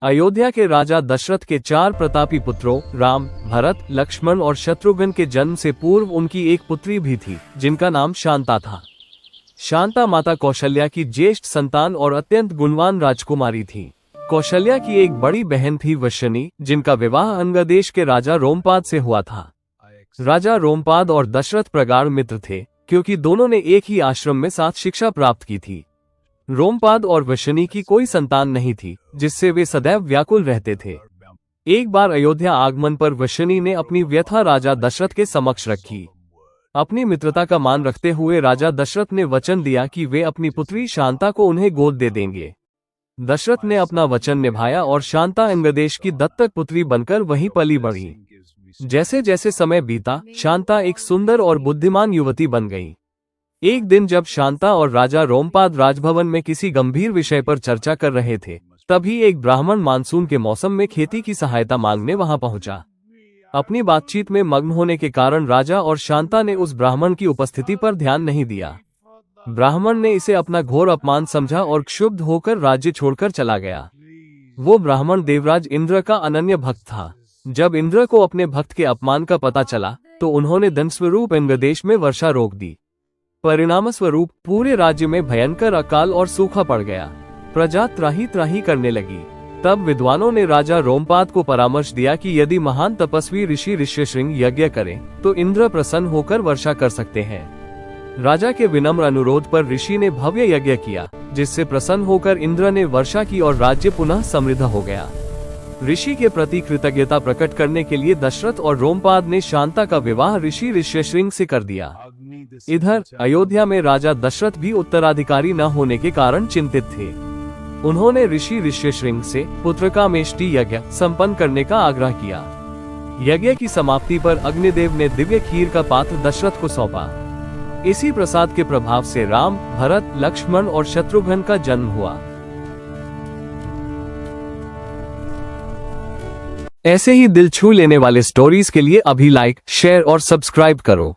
अयोध्या के राजा दशरथ के 4 प्रतापी पुत्रों राम, भरत, लक्ष्मण और शत्रुघ्न के जन्म से पूर्व उनकी एक पुत्री भी थी जिनका नाम शांता था। शांता माता कौशल्या की ज्येष्ठ संतान और अत्यंत गुणवान राजकुमारी थी। कौशल्या की एक बड़ी बहन थी वशिनी, जिनका विवाह अंगदेश के राजा रोमपाद से हुआ था। राजा रोमपाद और दशरथ प्रगाढ़ मित्र थे, क्योंकि दोनों ने एक ही आश्रम में साथ शिक्षा प्राप्त की थी। रोमपाद और वशिनी की कोई संतान नहीं थी, जिससे वे सदैव व्याकुल रहते थे। एक बार अयोध्या आगमन पर वशिनी ने अपनी व्यथा राजा दशरथ के समक्ष रखी। अपनी मित्रता का मान रखते हुए राजा दशरथ ने वचन दिया कि वे अपनी पुत्री शांता को उन्हें गोद दे देंगे। दशरथ ने अपना वचन निभाया और शांता अंगदेश की दत्तक पुत्री बनकर वहीं पली बढ़ी। जैसे जैसे समय बीता, शांता एक सुंदर और बुद्धिमान युवती बन गई। एक दिन जब शांता और राजा रोमपाद राजभवन में किसी गंभीर विषय पर चर्चा कर रहे थे, तभी एक ब्राह्मण मानसून के मौसम में खेती की सहायता मांगने वहां पहुंचा। अपनी बातचीत में मग्न होने के कारण राजा और शांता ने उस ब्राह्मण की उपस्थिति पर ध्यान नहीं दिया। ब्राह्मण ने इसे अपना घोर अपमान समझा और क्षुब्ध होकर राज्य छोड़कर चला गया। वो ब्राह्मण देवराज इंद्र का अनन्य भक्त था। जब इंद्र को अपने भक्त के अपमान का पता चला, तो उन्होंने दंडस्वरूप अंगदेश में वर्षा रोक दी। परिणामस्वरूप पूरे राज्य में भयंकर अकाल और सूखा पड़ गया। प्रजा त्राही त्राही करने लगी। तब विद्वानों ने राजा रोमपाद को परामर्श दिया कि यदि महान तपस्वी ऋषि ऋष्यशृंग यज्ञ करें, तो इंद्र प्रसन्न होकर वर्षा कर सकते हैं। राजा के विनम्र अनुरोध पर ऋषि ने भव्य यज्ञ किया, जिससे प्रसन्न होकर इंद्र ने वर्षा की और राज्य पुनः समृद्ध हो गया। ऋषि के प्रति कृतज्ञता प्रकट करने के लिए दशरथ और रोमपाद ने शांता का विवाह ऋषि ऋष्यशृंग से कर दिया। इधर अयोध्या में राजा दशरथ भी उत्तराधिकारी न होने के कारण चिंतित थे। उन्होंने ऋषि ऋष्यशृंग से पुत्रकामेष्टि यज्ञ संपन्न करने का आग्रह किया। यज्ञ की समाप्ति पर अग्निदेव ने दिव्य खीर का पात्र दशरथ को सौंपा। इसी प्रसाद के प्रभाव से राम, भरत, लक्ष्मण और शत्रुघ्न का जन्म हुआ। ऐसे ही दिल छू लेने वाले स्टोरीज के लिए अभी लाइक, शेयर और सब्सक्राइब करो।